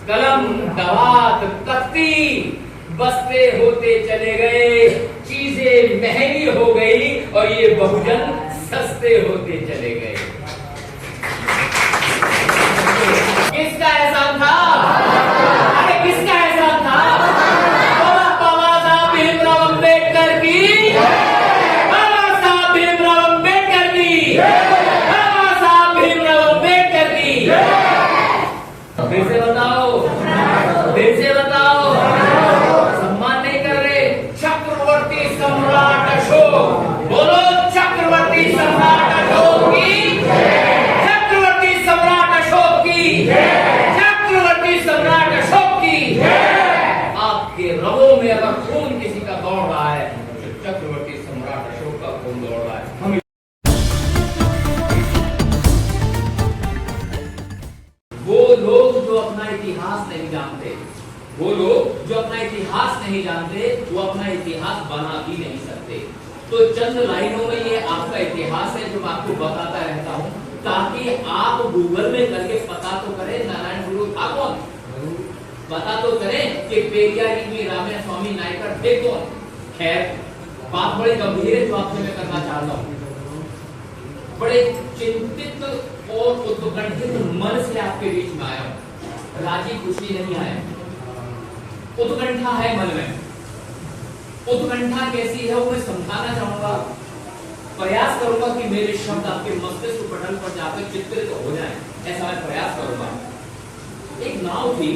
कलम दवात तख्ती बसते होते चले गए, चीजें महंगी हो गई और ये बहुजन सस्ते होते चले गए। किसका एहसान था? अरे किसका एहसान था? बाबा साहब भीमराव अम्बेडकर की, बाबा साहब भीमराव अम्बेडकर की, बाबा साहब भीमराव अम्बेडकर की। फिर से बताओ, फिर से बताओ। सम्मान नहीं कर रहे। चक्रवर्ती सम्राट अशोक, बोलो चक्रवर्ती सम्राट अशोक की, चक्रवर्ती सम्राट अशोक की, चक्रवर्ती सम्राट अशोक की। आपके रगों में अगर खून किसी का दौड़ रहा है तो चक्रवर्ती सम्राट अशोक का खून दौड़ रहा है। हम वो लोग जो अपना इतिहास नहीं जानते, वो लोग जो अपना इतिहास नहीं जानते, वो अपना इतिहास बना भी नहीं सकते। तो चंद लाइनों में ये आपका इतिहास है जो मैं आपको बताता रहता हूं, ताकि आप गूगल में करके पता तो करें नारायण गुरु था कौन, पता तो करें कि पेरियारी में रामैया स्वामी नायकर थे कौन। खैर बात बड़ी गंभीर है जो आपसे मैं करना चाहता हूं। बड़े चिंतित और उत्कंठित मन से आपके बीच में आया हूं, राजी खुशी नहीं आया। उत्कंठा है मन में। उत्कंठा कैसी है वो मैं समझाना चाहूंगा, प्रयास करूंगा कि मेरे शब्द आपके मस्तिष्क पटल पर जाकर चित्रित हो जाएं, ऐसा मैं प्रयास करूंगा। एक नाव थी,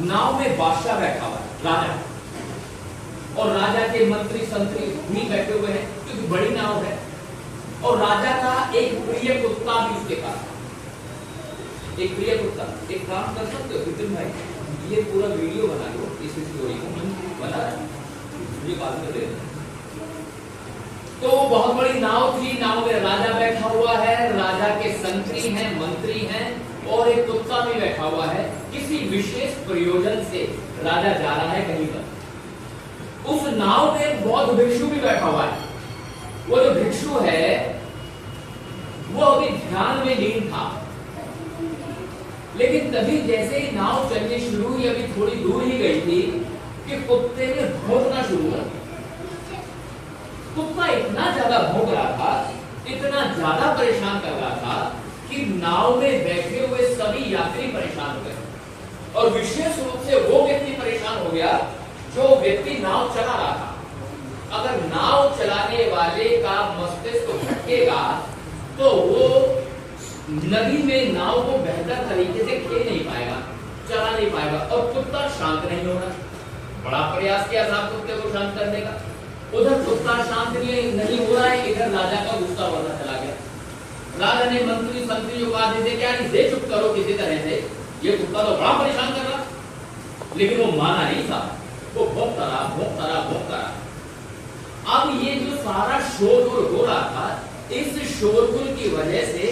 नाव में बादशाह बैठा हुआ राजा, और राजा के मंत्री संतरी भी बैठे हुए हैं क्योंकि बड़ी नाव है। और राजा का एक प्रिय कुत्ता भी उसके पास, एक प्रिय कुत्ता। एक काम कर सकते हो विपिन भाई, ये पूरा वीडियो बना लो, इस स्टोरी को बना मुझे बाद में दे। तो बहुत बड़ी नाव थी, नाव में राजा बैठा हुआ है, राजा के संतरी हैं, मंत्री हैं और एक कुत्ता भी बैठा हुआ है। किसी विशेष प्रयोजन से राजा जा रहा है कहीं पर। उस नाव में बौद्ध भिक्षु भी बैठा हुआ है। वो जो भिक्षु है वो अभी ध्यान में लीन था, लेकिन तभी जैसे ही नाव चलनी शुरू हुई, अभी थोड़ी दूर ही गई थी कि कुत्ते ने भौंकना शुरू कर दिया। कुत्ता इतना ज्यादा भौंक रहा था, इतना ज्यादा परेशान कर रहा था कि नाव में बैठे हुए सभी यात्री परेशान हो गए। और विशेष रूप से वो व्यक्ति परेशान हो गया जो व्यक्ति नाव चला रहा था। अगर नाव चलाने वाले का मस्तिष्क भटकेगा तो वो नदी में नाव को बेहतर तरीके से खेल नहीं पाएगा, चला नहीं पाएगा, और कुत्ता शांत नहीं होगा। बड़ा प्रयास किया साहब कुत्ते को शांत करने का, उधर कुत्ता शांत नहीं हो रहा है, इधर राजा का गुस्सा बढ़ता चला गया। राजा ने मंत्री संतरियों को आदेश दिया, क्या नहीं चुप करो किसी तरह से, ये कुत्ता तो बड़ा परेशान कर रहा। लेकिन वो माना नहीं था, वो भौंकता रहा, भौंकता रहा, भौंकता रहा। अब ये जो सारा शोरगुल हो रहा था, इस शोरगुल की वजह से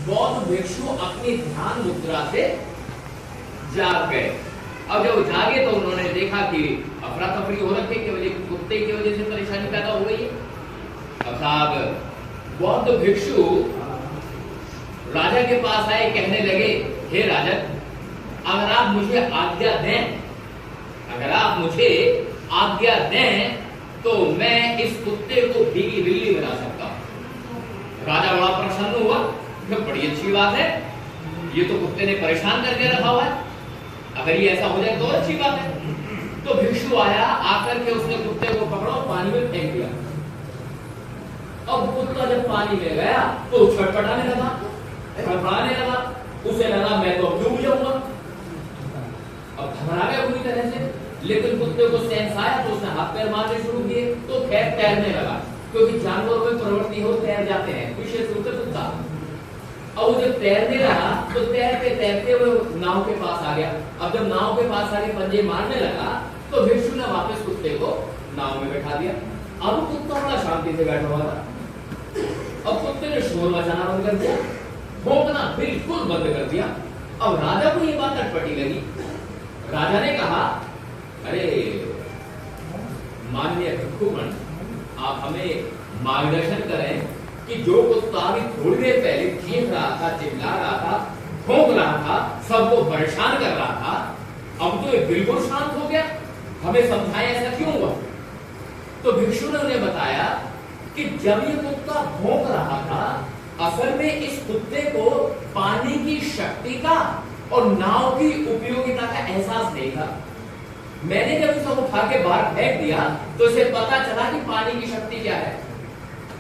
बौद्ध भिक्षु अपनी ध्यान मुद्रा से जाग गए। अब जब जागे तो उन्होंने देखा कि अफरा तफरी हो रखी है, केवल कुत्ते की वजह से परेशानी पैदा हो गई है। अब साहब बौद्ध भिक्षु राजा के पास आए, कहने लगे, हे राजन, अगर आप मुझे आज्ञा दें, अगर आप मुझे आज्ञा दें तो मैं इस कुत्ते को भीगी बिल्ली बना सकता हूं। राजा बड़ा प्रसन्न हुआ, बड़ी अच्छी बात है, ये तो कुत्ते ने परेशान करके रखा हुआ है, अगर ये ऐसा हो जाए तो अच्छी बात है। तो भिक्षु आया, आकर के उसने कुत्ते को पकड़ा और पानी में फेंक दिया। अब कुत्ता जब पानी में गया तो छटपटाने लगा, घबराने लगा, उसे लगा मैं तो डूब जाऊंगा। अब घबरा गया पूरी तरह से, लेकिन कुत्ते को सेंस आया तो उसने हाथ पैर मारने शुरू किए, तो खैर तैरने लगा, क्योंकि जानवरों में प्रवृत्ति हो तैर जाते हैं, विशेष रूप से कुत्ता। और वो जब तैरने लगा तो तैरते तैरते वो नाव के पास आ गया। अब जब नाव के पास आके पंजे मारने लगा तो भिक्षु ने वापस कुत्ते को नाव में बैठा दिया। अब कुत्ता बड़ा शांति से बैठा हुआ था। अब कुत्ते ने शोर मचाना बंद कर दिया, भौंकना बिल्कुल बंद कर दिया। अब राजा को ये बात अटपटी लगी। राजा ने कहा, अरे माननीय भिक्षुगण, आप हमें मार्गदर्शन करें कि जो कुत्ता अभी थोड़ी देर पहले चीख रहा था, चिल्ला रहा था, भौंक रहा था, सबको परेशान कर रहा अब तो ये बिल्कुल शांत हो गया। हमें समझाएं ऐसा क्यों हुआ। तो भिक्षु ने उन्हें बताया कि जब ये कुत्ता भौंक रहा था, असल में इस कुत्ते को पानी की शक्ति का और नाव की उपयोगिता का एहसास नहीं था। मैंने जब उसे उठा के बाहर फेंक दिया तो इसे पता चला कि पानी की शक्ति क्या है।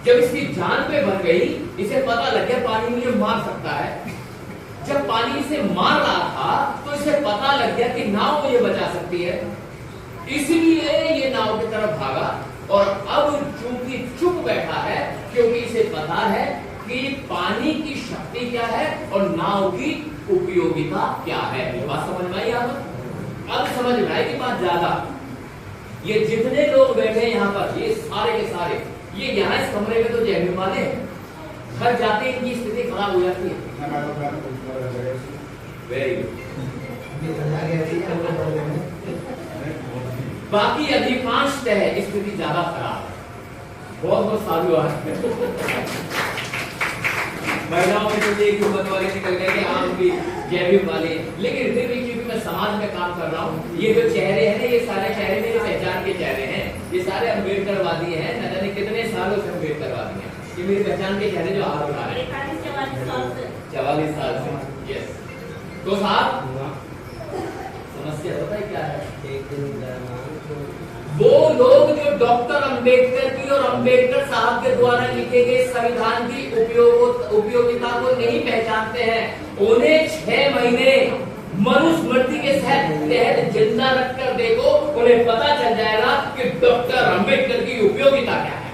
जब इसकी जान पे बन गई, इसे पता लग गया पानी मुझे मार सकता है। जब पानी इसे मार रहा था तो इसे पता लग गया कि नाव मुझे बचा सकती है, इसलिए ये नाव की तरफ भागा। और अब चूंकि चुप बैठा है क्योंकि इसे पता है कि पानी की शक्ति क्या है और नाव की उपयोगिता क्या है। बात समझ में आई? अब समझ में आई कि बात ज्यादा। ये जितने लोग बैठे हैं यहाँ पर, ये सारे के सारे, ये यहाँ इस कमरे में तो जय वाले हैं, घर जाते इनकी स्थिति खराब हो जाती है। Very good. बाकी अधिकांशतः स्थिति ज्यादा खराब है। बहुत बहुत साधु महिलाओं में तो एक उम्र वाले निकल गए कि हाँ भी जय भीम वाले, लेकिन फिर भी क्योंकि मैं समाज में काम कर रहा हूँ, ये जो चेहरे हैं ना, ये सारे चेहरे मेरे पहचान के चेहरे हैं। ये सारे अम्बेडकरवादी हैं, न जाने कितने सालों से अम्बेडकरवादी हैं। ये मेरी पहचान के चेहरे जो हाथ उठा रहे हैं 44 साल से। यस। तो साहब समस्या पता है क्या है? वो लोग जो डॉक्टर अंबेडकर की और अंबेडकर साहब के द्वारा लिखे गए संविधान की उपयोगिता को नहीं पहचानते हैं, उन्हें 6 महीने मनुस्मृति के तहत जिंदा रखकर देखो, उन्हें पता चल जाएगा कि डॉक्टर अंबेडकर की उपयोगिता क्या है,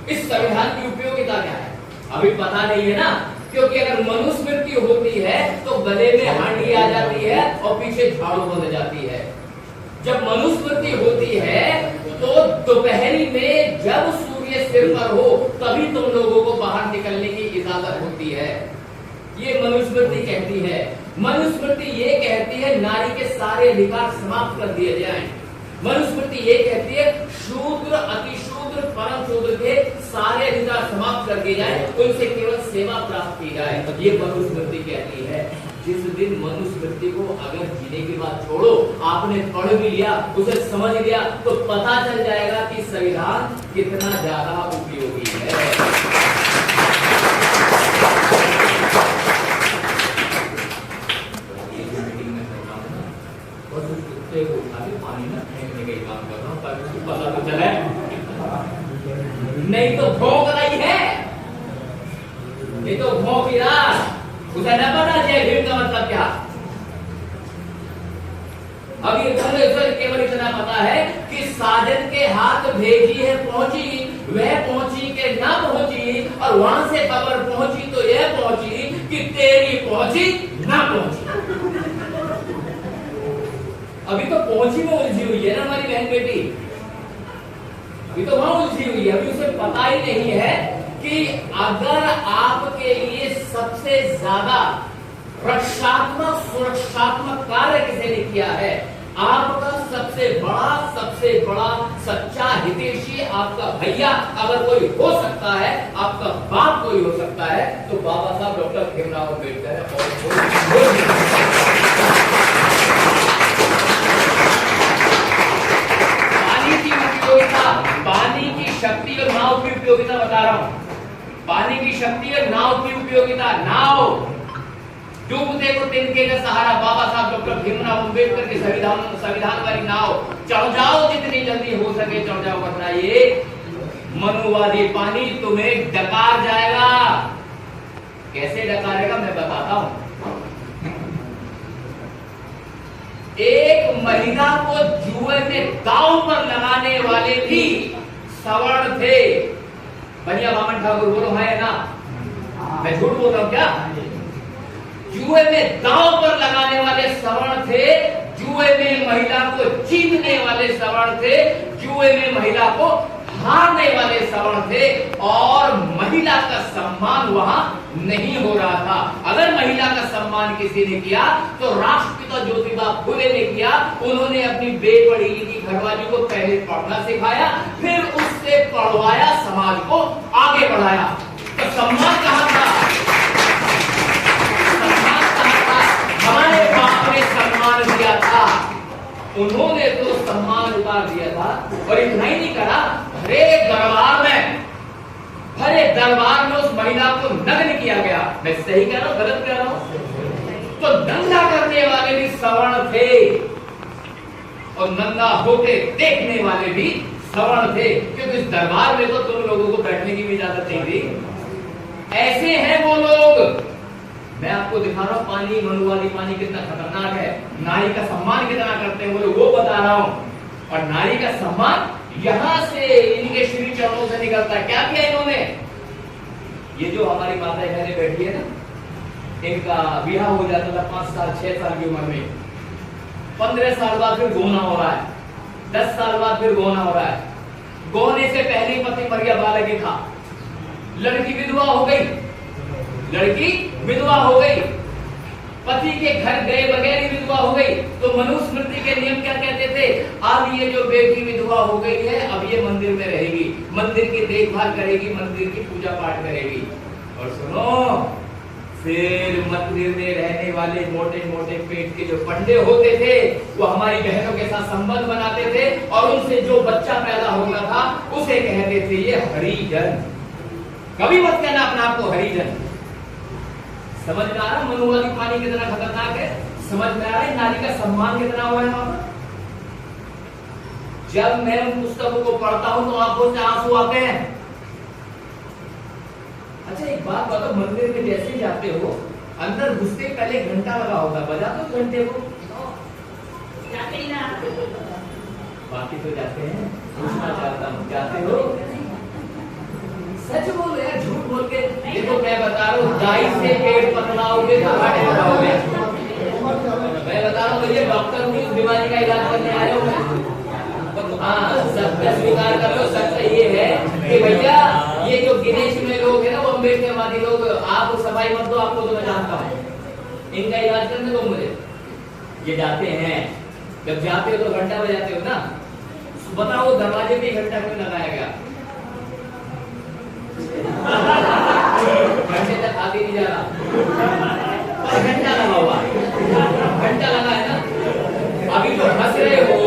इस संविधान की उपयोगिता क्या है। अभी पता नहीं है ना, क्योंकि अगर मनुस्मृति होती है तो गले में हांडी आ जाती है और पीछे झाड़ू बन जाती है। जब मनुस्मृति होती है तो दोपहरी में जब सूर्य सिर पर हो तभी तुम लोगों को बाहर निकलने की इजाजत होती है। ये मनुस्मृति कहती है। मनुस्मृति ये कहती है नारी के सारे अधिकार समाप्त कर दिए जाएं। मनुस्मृति ये कहती है शूद्र अतिशूद्र परम शूद्र के सारे अधिकार समाप्त कर दिए जाए, उनसे केवल सेवा प्राप्त की जाए। ये मनुस्मृति कहती है। जिस दिन मनुस्मृति को अगर जीने की बात छोड़ो, आपने पढ़ भी लिया, उसे समझ लिया, तो पता चल जाएगा कि संविधान कितना ज्यादा उपयोगी है। कुत्ते को उठा के पानी में फेंकने का काम कर रहा हूँ ताकि उसको पता तो चले, नहीं तो भौंक रही है, नहीं तो भौंक रहा, उसे न पता जय भीम का मतलब क्या। अब ये केवल इतना पता है कि साजन के हाथ भेजी है पहुंची, वह पहुंची के ना पहुंची, और वहां से खबर पहुंची तो यह पहुंची कि तेरी पहुंची ना पहुंची। अभी तो पहुंची में उलझी हुई है ना हमारी बहन बेटी, अभी तो वहां उलझी हुई है। अभी उसे पता ही नहीं है कि अगर आपके लिए सबसे ज्यादा रक्षात्मक सुरक्षात्मक कार्य किसी ने किया है, आपका सबसे बड़ा सच्चा हितैषी आपका भैया अगर कोई हो सकता है, आपका बाप कोई हो सकता है, तो बाबा साहब डॉक्टर भीमराव अम्बेडकर है। पानी की शक्ति और नाव की उपयोगिता बता रहा हूं। पानी की शक्ति और नाव की उपयोगिता। नाव डूबते को तिनके का सहारा, बाबा साहब डॉक्टर भीमराव अम्बेडकर के संविधान वाली नाव। चढ़ जाओ जितनी जल्दी हो सके चढ़ जाओ, वरना ये मनुवादी पानी तुम्हें डकार जाएगा। कैसे डकारेगा मैं बताता हूं। एक महिला को जुए में दांव पर लगाने वाले भी सवर्ण थे। बनिया बामन ठाकुर बोलो है ना, मैं झूठ बोल रहा हूं क्या? जुए में दांव पर लगाने वाले सवर्ण थे, जुए में महिला को जीतने वाले सवर्ण थे, जुए में महिला को हारने वाले सवर्ण थे, और महिला का सम्मान वहां नहीं हो रहा था। अगर महिला का सम्मान किसी ने किया तो राष्ट्रपिता ज्योतिबा फुले ने किया। उन्होंने अपनी बेपढ़ी लिखी घरवाली को पहले पढ़ना सिखाया, फिर उससे पढ़वाया, समाज को आगे बढ़ाया। तो सम्मान कहां था? सम्मान कहां था? हमारे बाप ने सम्मान दिया था। उन्होंने तो सम्मान उतार दिया था, और इतना ही नहीं करा, हरे दरबार में उस महिला को नग्न किया गया। मैं सही कह रहा हूं, गलत कह रहा हूं? तो नंगा करने वाले भी सवर्ण थे, और नंगा होते देखने वाले भी सवर्ण थे, क्योंकि इस दरबार में तो तुम लोगों को बैठने की भी इजाजत नहीं थी। ऐसे हैं वो लोग। मैं आपको दिखा रहा हूं पानी, मनुवादी पानी कितना खतरनाक है, नारी का सम्मान कितना करते हैं वो लोग, वो बता रहा हूं। और नारी का सम्मान यहां से इनके श्री चरणों से निकलता है। क्या किया इन्होंने? ये जो हमारी माता बहनें बैठी है ना, इनका विवाह हो जाता था 5 साल 6 साल की उम्र में, 15 साल बाद फिर गोना हो रहा है, 10 साल बाद फिर गोना हो रहा है। गोने से पहले ही पति मर गया, बालक था, लड़की विधवा हो गई, पति के घर गए बगैर ही विधवा हो गई। तो मनुस्मृति के नियम क्या कहते थे? अब ये जो बेटी विधवा हो गई है, अब ये मंदिर में रहेगी, मंदिर की देखभाल करेगी, मंदिर की पूजा पाठ करेगी। और सुनो, फिर मंदिर में रहने वाले मोटे मोटे पेट के जो पंडे होते थे, वो हमारी बहनों के साथ संबंध बनाते थे, और उनसे जो बच्चा पैदा होता था उसे कहते थे ये हरिजन। कभी मत कहना अपने आप को हरिजन। समझ में आ रहा मनुवादी पानी कितना खतरनाक है? समझ में आ रहा है नारी का सम्मान कितना हुआ है वहां पर? जब मैं उन पुस्तकों को पढ़ता हूं तो आंखों से आंसू आते हैं। अच्छा एक बात बताओ, मंदिर में जैसे जाते हो, अंदर घुसते पहले घंटा लगा होता, बजा तो घंटे को जाते ही ना, बाकी तो जाते हैं। पूछना चाहता हूँ, जाते हो? सच बोल रहे हैं, झूठ बोल के देखो। मैं बता रहा हूँ, दाई से पेट पतलाओगे तो घाटे लगाओगे। मैं बता रहा हूँ भैया, डॉक्टर नहीं, उस बीमारी का इलाज करने आए हो। हाँ, सत्य स्वीकार कर लो। सत्य ये है कि भैया ये जो गिनेश में लोग है ना, वो अम्बेडकरवादी लोग, आप सफाई मत दो, आपको तो मैं जानता हूँ, इनका इलाज करने दो मुझे। ये जाते हैं, जब जाते हो तो घंटा बजाते हो ना, बताओ दरवाजे पे घंटा क्यों लगाया गया? घंटे तक आगे नहीं जा रहा, घंटा लगा हुआ, घंटा लगा है ना। अभी जो हंस रहे हो,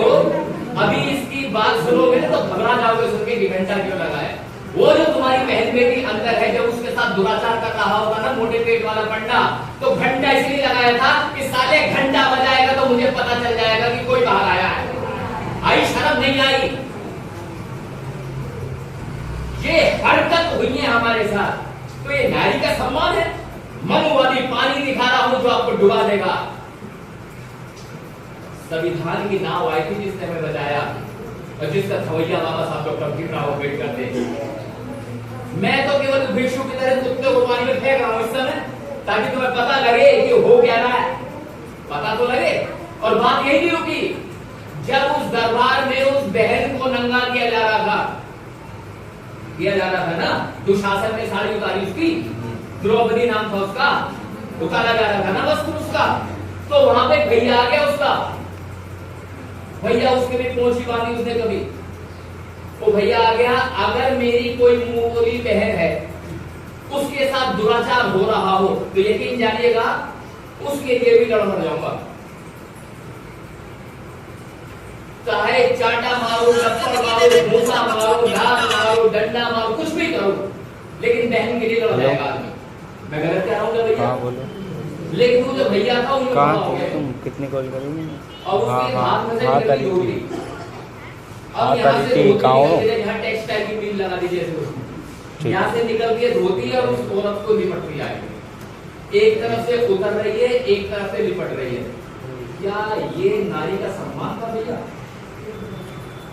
अभी इसकी बात सुनोगे ना तो घबरा जाओगे सुन के कि घंटा क्यों लगा है। वो जो तुम्हारी बहन बेटी अंदर है, जब उसके साथ दुराचार कर रहा होगा ना मोटे पेट वाला पंडा, तो घंटा इसलिए लगाया था कि साले घंटा बजाएगा तो मुझे पता चल जाएगा कि कोई बाहर आया है। आई शर्म नहीं आई? ये हरकत हुई है हमारे साथ, तो ये नारी का सम्मान है? मनुवादी पानी दिखा रहा हूं जो आपको डुबा देगा। संविधान की नाव आई थी जिसने हमें बचाया, और जिसका खवैया बाबा साहब डॉक्टर भीमराव अम्बेडकर थे। मैं तो केवल भिक्षु की तरह कुत्ते को पानी में फेंक रहा हूं इस समय, ताकि तुम्हें पता लगे कि हो क्या रहा है, पता तो लगे। और बात यही नहीं रुकी, जब उस दरबार में उस बहन को नंगा किया जा रहा था ना, दुशासन ने साड़ी उतारी उसकी, द्रौपदी नाम था उसका, उतारा जा रहा था ना वस्त्र उसका, तो वहां पे भैया आ गया उसका, भैया उसके भी पोंछी बांधी उसने कभी, वो भैया आ गया। अगर मेरी कोई मुंह बोली बहन है, उसके साथ दुराचार हो रहा हो, तो यकीन जानिएगा उसके लिए भी लड़ मर जाऊंगा। चाहे चाटा मारो, लपड़ मारो, भूसा मारो, लात मारो, डंडा मारो, कुछ भी करो, लेकिन बहन के लिए लड़ जाएगा आदमी। मैं गलत कह रहा हूँ भैया? हाँ बोलो। लेकिन वो जो भैया था उनको हो गया, तुम कितने कॉल करोगे? और उसके हाथ में से निकली होगी। अब यहाँ से यहाँ टेक्सटाइल की मिल लगा दीजिए, यहाँ से निकल के धोती है और उस औरत को लिपट रही है, एक तरफ से उतर रही है, एक तरफ से लिपट रही है। क्या ये नारी का सम्मान था भैया?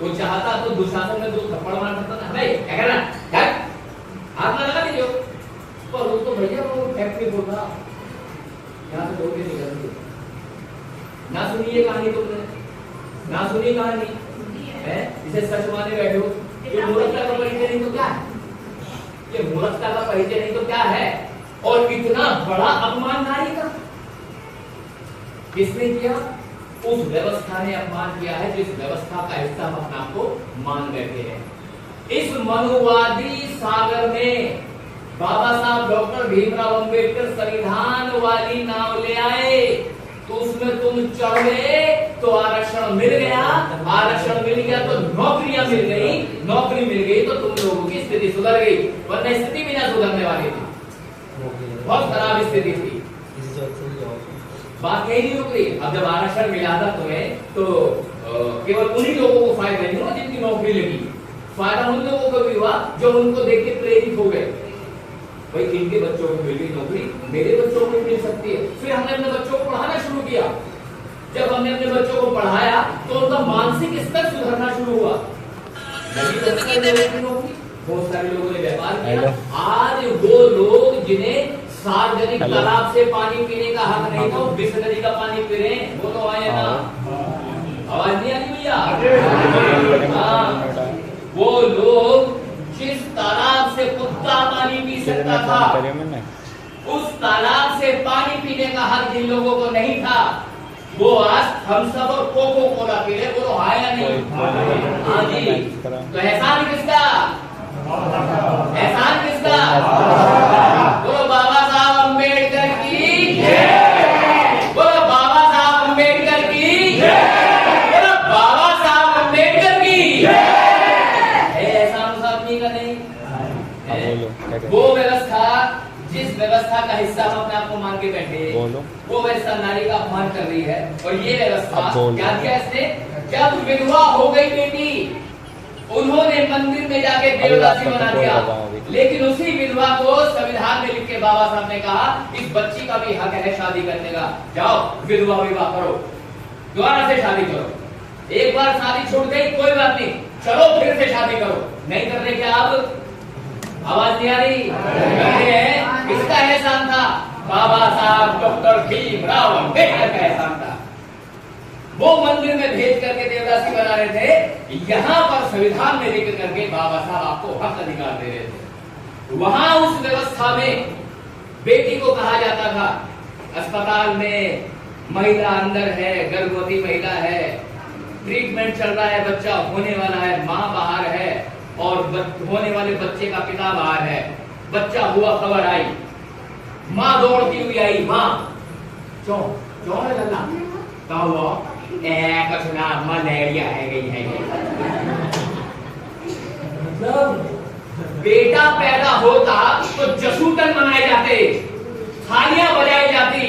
वो चाहता तो दुशासन में 2 थप्पड़ मार सकता था, नहीं क्या करना, हाथ लगा दीजिए। पर वो तो भैया वो फैक्ट्री बोल रहा, यहाँ से धोके निकल गई। ना सुनी ये कहानी तुमने? ना सुनी कहानी है? इसे सच माने बैठे हो। ये मूर्खता का परिचय नहीं तो क्या है? ये मूर्खता का परिचय नहीं तो क्या है? और इतना बड़ा अपमान नारी का किसने किया? उस व्यवस्था ने अपमान किया है जिस व्यवस्था का हिस्सा हम अपने आप को मान बैठे हैं। इस मनुवादी सागर में बाबा साहब डॉक्टर भीमराव अंबेडकर संविधान वाली नाव ले आए, तो उसमें तुम चढ़े तो आरक्षण मिल गया, आरक्षण मिल गया तो नौकरियां मिल गई, नौकरी मिल गई तो तुम लोगों की स्थिति सुधर गई, वरना स्थिति भी ना सुधरने वाली थी, बहुत खराब स्थिति थी। बात यही नहीं रुक रही। अब जब आरक्षण मिला था तुम्हें तो केवल उन्हीं लोगों को फायदा नहीं हुआ जिनकी नौकरी लगी, फायदा उन लोगों को भी हुआ जो उनको देख के प्रेरित हो गए, भाई इनके बच्चों को मिल गई नौकरी, मेरे बच्चों को मिल सकती है। फिर हमने अपने बच्चों को पढ़ाना शुरू किया। जब हमने अपने बच्चों को पढ़ाया तो उनका मानसिक स्तर सुधरना शुरू हुआ। बहुत सारे लोगों ने व्यापार किया। आज वो लोग जिन्हें सार्वजनिक तालाब से पानी पीने का हक नहीं था, वो बिसलरी का पानी पी रहे हैं, वो तो आए ना। आवाज नहीं आ रही भैया? वो लोग जिस तालाब से कुत्ता पानी पी सकता था, उस तालाब से पानी पीने का हक जिन लोगों को नहीं था, वो आज हम सब और कोको कोला पी रहे, वो तो आया नहीं। हाँ जी, तो एहसान किसका? एहसान किसका? बोलो बाबा साहब अम्बेडकर की जय, बोलो बाबा साहब अम्बेडकर की जय, बोलो बाबा साहब अम्बेडकर की जय। एहसान साहब नहीं का नहीं, वो व्यवस्था जिस व्यवस्था का हिस्सा हम अपने आप को मान के बैठे, वो व्यवस्था नारी का अपमान कर रही है। और ये व्यवस्था क्या किया इसने? जब विधवा हो गई बेटी, उन्होंने मंदिर में जाके देवदासी बना दिया, लेकिन उसी विधवा को संविधान में लिख के बाबा साहब ने कहा इस बच्ची का भी हक है शादी करने का, जाओ विधवा विवाह करो, दोबारा से शादी करो। एक बार शादी छूट गई कोई बात नहीं, चलो फिर से शादी करो। नहीं करने के अब आवाज नहीं आ रही? किसका एहसान था? बाबा साहब डॉक्टर भीमराव अम्बेडकर का एहसान था। वो मंदिर में भेज करके देवदासी बना रहे थे, यहाँ पर संविधान में लिख करके बाबा साहब आपको हक अधिकार दे रहे थे। वहां उस व्यवस्था में बेटी को कहा जाता था, अस्पताल में महिला अंदर है, गर्भवती महिला है, ट्रीटमेंट चल रहा है, बच्चा होने वाला है, माँ बाहर है और होने वाले बच्चे का पिता बाहर है। बच्चा हुआ, खबर आई, माँ दौड़ती हुई आई, माँ लल्ला क्या हुआ? कुछ ना, मलेरिया है गई है। बेटा पैदा होता तो जसूटन मनाए जाते, थालियां बजाई जाती,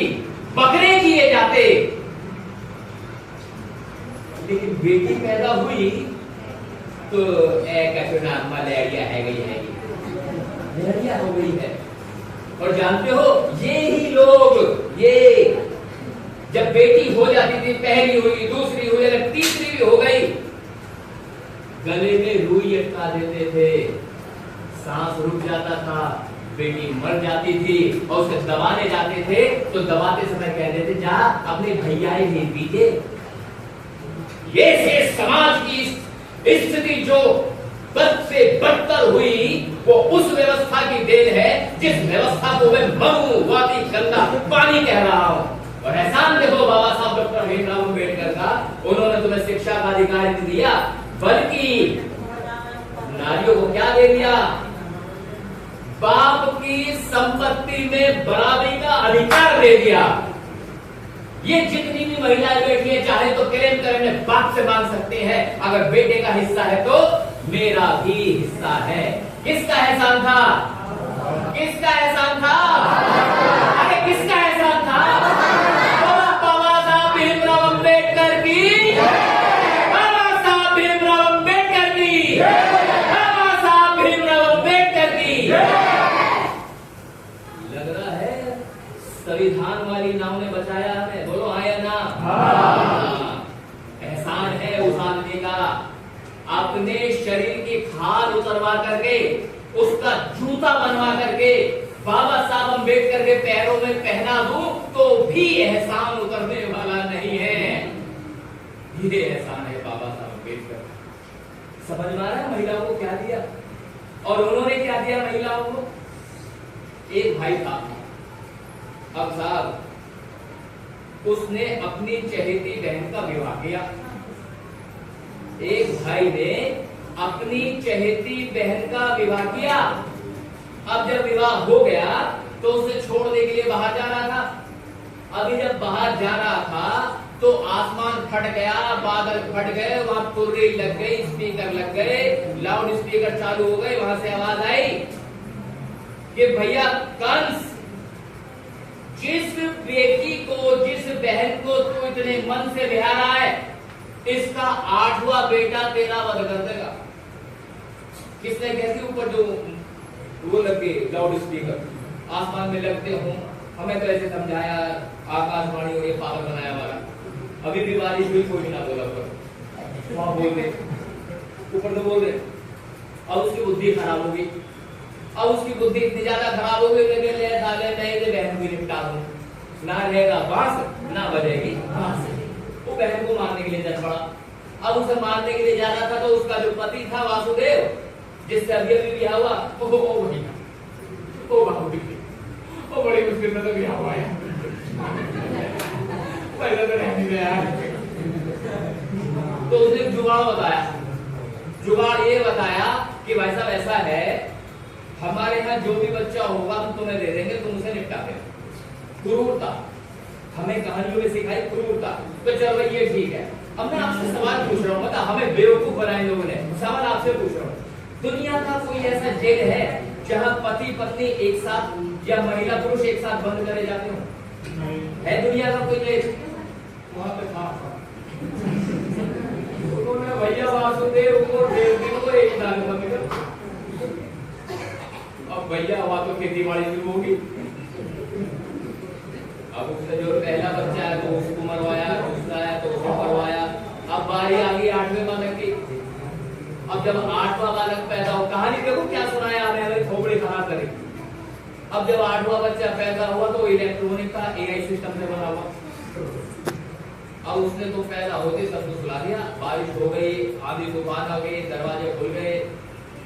बकरे किए जाते, लेकिन बेटी पैदा हुई तो मलेरिया है गई है, मलेरिया हो गई है। और जानते हो ये ही लोग, ये जब बेटी हो जाती थी, पहली हुई, दूसरी हुई, अगर तीसरी भी हो गई, गले में रुई अटका देते थे, सांस रुक जाता था, बेटी मर जाती थी और उसे दबाने जाते थे तो दबाते समय कह देते जा अपने भैया ही भेज दीजिए। ये से समाज की स्थिति जो बद से बदतर हुई, वो उस व्यवस्था की देन है जिस व्यवस्था को मैं मऊवाती गंदा पानी कह रहा हूं। और एहसान देखो बाबा साहब डॉक्टर भीमराव अम्बेडकर का, उन्होंने तुम्हें शिक्षा का अधिकार नहीं दिया, बल्कि नारियों को क्या दे दिया? बाप की संपत्ति में बराबरी का अधिकार दे दिया। ये जितनी भी महिलाएं बैठी है, चाहे तो क्लेम करें, बाप से मांग सकते हैं, अगर बेटे का हिस्सा है तो मेरा भी हिस्सा है। किसका एहसान था? किसका एहसान था? अरे किसका एहसान था? बाबा साहब भीमराव अम्बेडकर की, बाबा साहब भीमराव अम्बेडकर की, बाबा साहब भीमराव अम्बेडकर की। लग रहा है संविधान वाली नाव ने बचाया हमें, बोलो आया ना? एहसान है उस आदमी का, अपने शरीर की खाल उतरवा करके, उसका जूता बनवा करके बाबा साहब अम्बेडकर के पैरों में पहना दूं तो भी एहसान उतरने वाला नहीं है। ये एहसान है बाबा साहब अम्बेडकर। समझ में आ रहा है महिलाओं को क्या दिया? और उन्होंने क्या दिया महिलाओं को? एक भाई था, अब साहब उसने अपनी चहेती बहन का विवाह किया। एक भाई ने अपनी चहेती बहन का विवाह किया। अब जब विवाह हो गया तो उसे छोड़ने के लिए बाहर जा रहा था। अभी जब बाहर जा रहा था तो आसमान फट गया, बादल फट गए, वहां तुर्री लग गई, स्पीकर लग गए, लाउड स्पीकर चालू हो गए, वहां से आवाज आई कि भैया कंस, जिस बेटी को, जिस बहन को तू इतने मन से ब्याह रहा है, इसका 8वां बेटा तेरा वध कर देगा। किसने कैसे ऊपर जो वो लगे लाउड स्पीकर आसमान में लगते हो, हमें तो ऐसे समझाया आकाशवाणी और ये पागल बनाया वाला। अभी भी बारिश हुई, कोई ना बोला ऊपर, वहां बोल दे, ऊपर तो बोल दे। अब उसकी बुद्धि खराब होगी, अब उसकी बुद्धि इतनी ज्यादा खराब हो गई, ले डाले नहीं बहन भी निपटा दूं, ना रहेगा बांस ना बजेगी बांसुरी। वो बहन को मारने के लिए चल पड़ा। अब उसे मारने के लिए जा रहा था तो उसका जो पति था वासुदेव, जिससे अभी अभी ब्याह हुआ, वो बड़ी मुश्किल में तो ब्याह हुआ है, पहले तो रहने दे यार। तो उसने जुगाड़ बताया, जुगाड़ ये बताया कि भाई साहब ऐसा है, हमारे यहाँ जो भी बच्चा होगा हम तुम्हें दे देंगे, तुम उसे निपटा देना। क्रूरता हमें कहानियों में सिखाई, क्रूरता। तो चलो भाई ये ठीक है। अब मैं आपसे सवाल पूछ रहा हूँ, मतलब हमें बेवकूफ बनाए लोगों ने। सवाल आपसे पूछ रहा हूँ, दुनिया का कोई ऐसा जेल है जहाँ पति पत्नी एक साथ या महिला पुरुष एक साथ बंद करे जाते हो? है दुनिया का कोई जेल? वहां पे था उन्होंने भैया वासुदेव को को एक साल बंद कर। अब भैया हुआ तो खेती बाड़ी शुरू होगी। अब उसका जो पहला बच्चा है तो उसको मरवाया, दूसरा है तो उसको मरवाया। अब बारी आ गई 8वें बालक की। अब जब 8वां बालक पैदा हो, कहानी देखो क्या सुनाया हमें, खोपड़ी खराब करी। अब जब 8वां बच्चा पैदा हुआ तो इलेक्ट्रॉनिक का एआई सिस्टम से बना हुआ। अब उसने तो पैदा होते सब कुछ सुला दिया, बारिश हो गई, आंधी तूफान आ गई, दरवाजे खुल गए।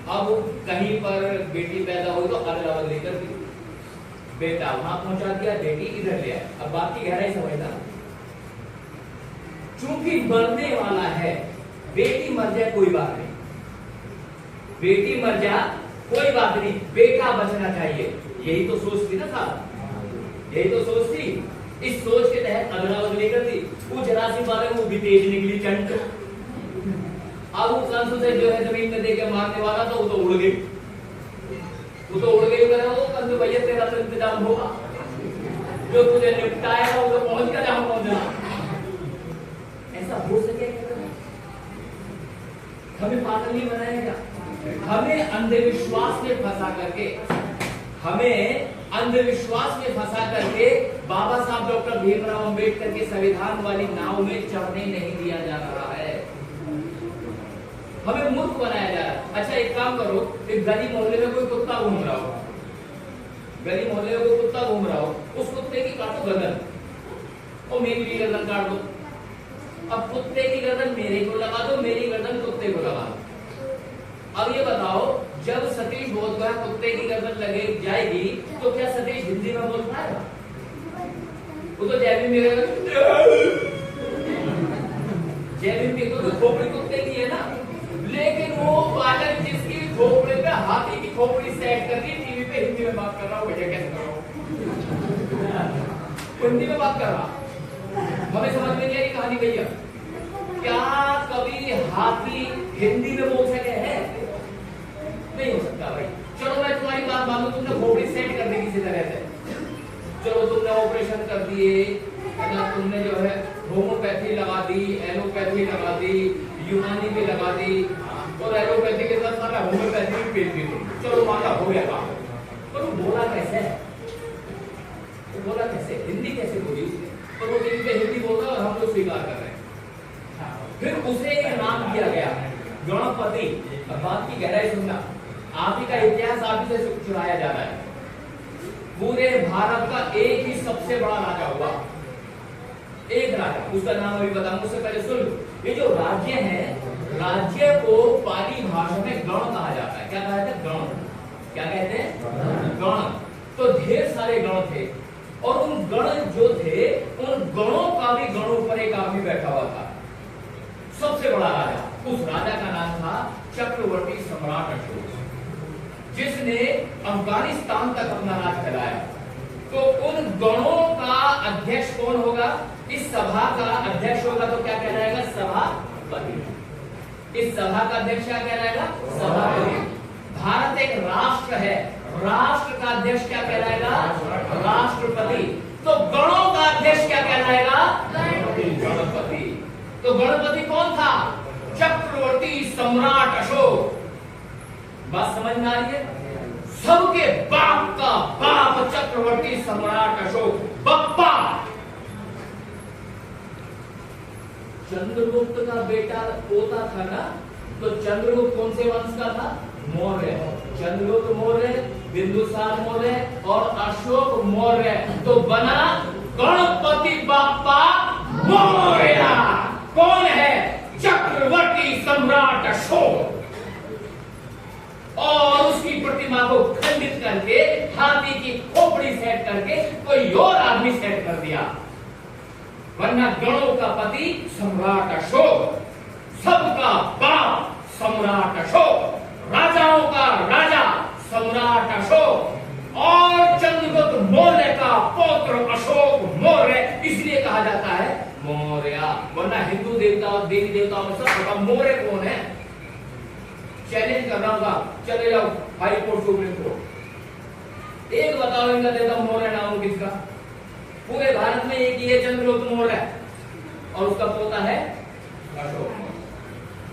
अब कहीं पर बेटी पैदा हुई तो अगला लेकर दी, बेटा वहां पहुंचा दिया, बेटी इधर ले आया। अब बात की गहराई समझना, चूंकि मरने वाला है, बेटी मर जाए कोई बात नहीं, बेटी मर जाए कोई बात नहीं, बेटा बचना चाहिए, यही तो सोच थी ना साहब, यही तो सोच थी। इस सोच के तहत अगला बदली कर दी। वो जरा सी बात है, वो भी तेज निकली चंट। अब वो कंस से जो है जमीन में देके मारने वाला था, वो तो उड़ गई, वो तो उड़ गई। वो कंस भैया तेरा तो इंतजाम होगा, जो तुझे निपटाएगा वो तो पहुंच कर जहां पहुंचना। ऐसा हो सके? हमें पागल नहीं बनाया क्या? हमें अंधविश्वास में फंसा करके, हमें अंधविश्वास में फंसा करके बाबा साहब डॉक्टर भीमराव अंबेडकर के संविधान वाली नाव में चढ़ने नहीं दिया जा रहा है, हमें मूर्ख बनाया जा रहा है। अच्छा एक काम करो, एक गली मोहल्ले में कोई कुत्ता घूम रहा हो, गली मोहल्ले में कोई कुत्ता घूम रहा हो, उस कुत्ते की काटो गर्दन और मेरी भी गर्दन काट दो। अब कुत्ते की गर्दन मेरे को लगा दो, मेरी गर्दन कुत्ते को लगा दो। अब ये बताओ, जब सतीश बोधगया कुत्ते की गर्दन लगे जाएगी तो क्या सतीश हिंदी में बोल पाएगा? वो तो जय भीम मेरे जय भीम की तो खोपड़ी कुत्ते की है ना, लेकिन वो बालक जिसकी खोपड़ी पे हाथी की खोपड़ी सेट कर दी, टीवी पे हिंदी में बात कर रहा हूँ, भैया कैसे कर रहा हूँ, हिंदी में बात कर रहा। हमें समझ में नहीं आई कहानी भैया। क्या कभी हाथी हिंदी में बोल सके हैं? नहीं हो सकता भाई। चलो मैं तुम्हारी बात मानू, तुमने खोपड़ी सेट कर दी किसी तरह से, चलो तुमने ऑपरेशन कर दिए, तुमने जो है होम्योपैथी लगा दी, एलोपैथी लगा दी, यूनानी भी लगा दी, और एलोपैथी के साथ साथ होम्योपैथी भी पेश की। चलो माना हो गया काम, पर वो बोला कैसे? वो बोला कैसे? हिंदी कैसे बोली? और वो टीवी पे हिंदी बोल रहा है और हम लोग स्वीकार कर रहे हैं। फिर उसे एक नाम दिया गया गणपति। बात की गहराई सुनना, आप ही का इतिहास आप ही से चुराया जा रहा है। पूरे भारत का एक ही सबसे बड़ा राजा हुआ, एक राजा, उसका नाम अभी बताऊंगा, उससे पहले सुन। ये जो राज्य है, राज्य को पाली भाषा में गण कहा जाता है। क्या कहा जाता है? गण। क्या कहते हैं? गण। तो ढेर सारे गण थे, और उन गण जो थे, उन गणों का भी गणों पर एक आदमी बैठा हुआ था, सबसे बड़ा राजा। उस राजा का नाम था चक्रवर्ती सम्राट अशोक, जिसने अफगानिस्तान तक अपना राज फैलाया। तो उन गणों का अध्यक्ष कौन होगा? इस सभा का अध्यक्ष होगा तो क्या कहलाएगा? सभापति। इस सभा का अध्यक्ष क्या कहलाएगा? सभापति। भारत एक राष्ट्र है, राष्ट्र का अध्यक्ष क्या कहलाएगा? राष्ट्रपति। तो गणों का अध्यक्ष क्या कहलाएगा? गणपति। तो गणपति कौन था? चक्रवर्ती सम्राट अशोक। बात समझ में आ रही है? सबके बाप का बाप चक्रवर्ती सम्राट अशोक, बप्पा। चंद्रगुप्त का बेटा पोता था ना, तो चंद्रगुप्त कौन से वंश का था? मौर्य। चंद्रगुप्त मौर्य, बिंदुसार मौर्य और अशोक मौर्य, तो बना गणपति बप्पा मौर्य। कौन है? चक्रवर्ती सम्राट अशोक। और उसकी प्रतिमा को खंडित करके हाथी की खोपड़ी सेट करके कोई और आदमी सेट कर दिया, वरना गणों का पति सम्राट अशोक, सबका बाप सम्राट अशोक, राजाओं का राजा सम्राट अशोक और चंद्रगुप्त मौर्य का पौत्र अशोक मौर्य। इसलिए कहा जाता है मौर्य, वरना हिंदू देवता और देवी देवताओं में सब मौर्य कौन है? चैलेंज कर रहा हूँ, चले जाओ हाई कोर्ट सुप्रीम कोर्ट, एक बताओ इनका देवता मौर्य नाम किसका? पूरे भारत में एक ही है, चंद्रगुप्त मौर्य, और उसका पोता है अशोक मौर्य।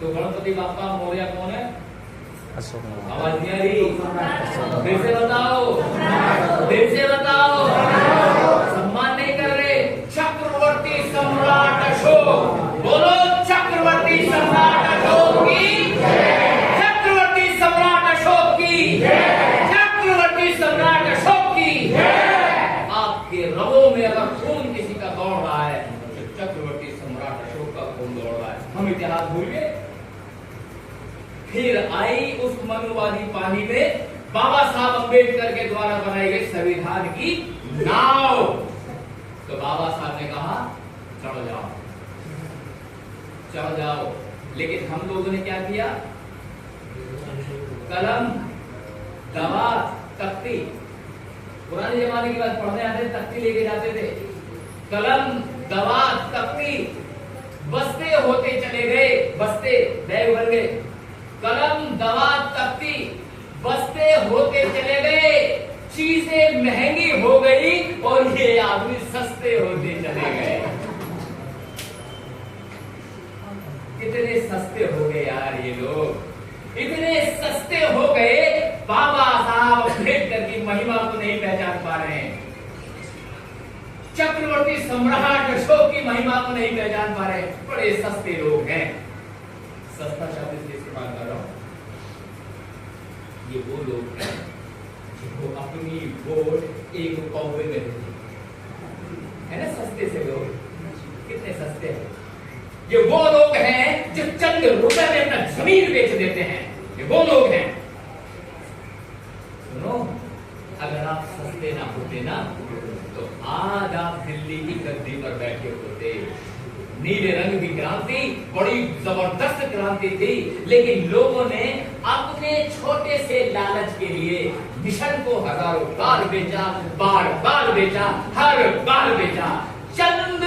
तो गणपति बाप्पा मौर्य कौन है? अशोक मौर्य। आवाज नहीं आ रही? फिर से बताओ, फिर से बताओ। सम्मान नहीं कर रहे। चक्रवर्ती सम्राट अशोक, बोलो चक्रवर्ती सम्राट अशोक की, चक्रवर्ती सम्राट अशोक की, चक्रवर्ती सम्राट अशोक की। आपके रगों में अगर खून किसी का दौड़ रहा है तो चक्रवर्ती सम्राट अशोक का खून दौड़ रहा है। हम इतिहास भूल गए। फिर आई उस मनुवादी पानी में बाबा साहब अंबेडकर के द्वारा बनाई गई संविधान की नाव। तो बाबा साहब ने कहा चढ़ जाओ, चढ़ जाओ। लेकिन हम लोगों ने क्या किया? कलम, दवात, तख्ती, पुराने जमाने की बात पढ़ने आते तख्ती लेके जाते थे। कलम, दवात, तख्ती, बस्ते होते चले गए, बस्ते बैग भर गए। कलम, दवात, तख्ती, बस्ते होते चले गए, चीजें महंगी हो गई और ये आदमी सस्ते होते चले गए। कितने सस्ते हो गए यार ये लोग, इतने सस्ते हो गए। बाबा साहब अम्बेडकर की महिमा को नहीं पहचान पा रहे हैं, चक्रवर्ती सम्राट अशोक की महिमा को नहीं पहचान पा रहे। बड़े सस्ते लोग हैं। सस्ता शब्द इसलिए इस्तेमाल कर रहा हूं, ये वो लोग हैं जो अपनी वोट एक कौवे में देते है ना। सस्ते से लोग कितने सस्ते हैं। ये वो लोग हैं जो चंद रुपए में अपना जमीन बेच देते हैं। ये वो लोग हैं। सुनो, अगर आप सस्ते ना होते ना तो आज आप दिल्ली की गद्दी पर बैठे होते। नीले रंग की क्रांति बड़ी जबरदस्त क्रांति थी, लेकिन लोगों ने अपने छोटे से लालच के लिए मिशन को हजारों बार बेचा, बार बार बेचा, हर बार बेचा। चंद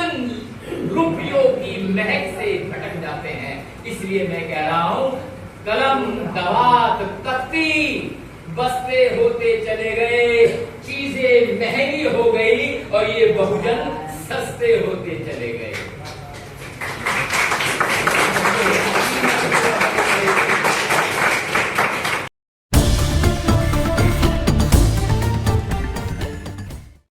रुपयों की महक से भटक जाते हैं। इसलिए मैं कह रहा हूं, कलम, दवात, तख्ती बस्ते होते चले गए, चीजें महंगी हो गई और ये बहुजन सस्ते होते चले गए।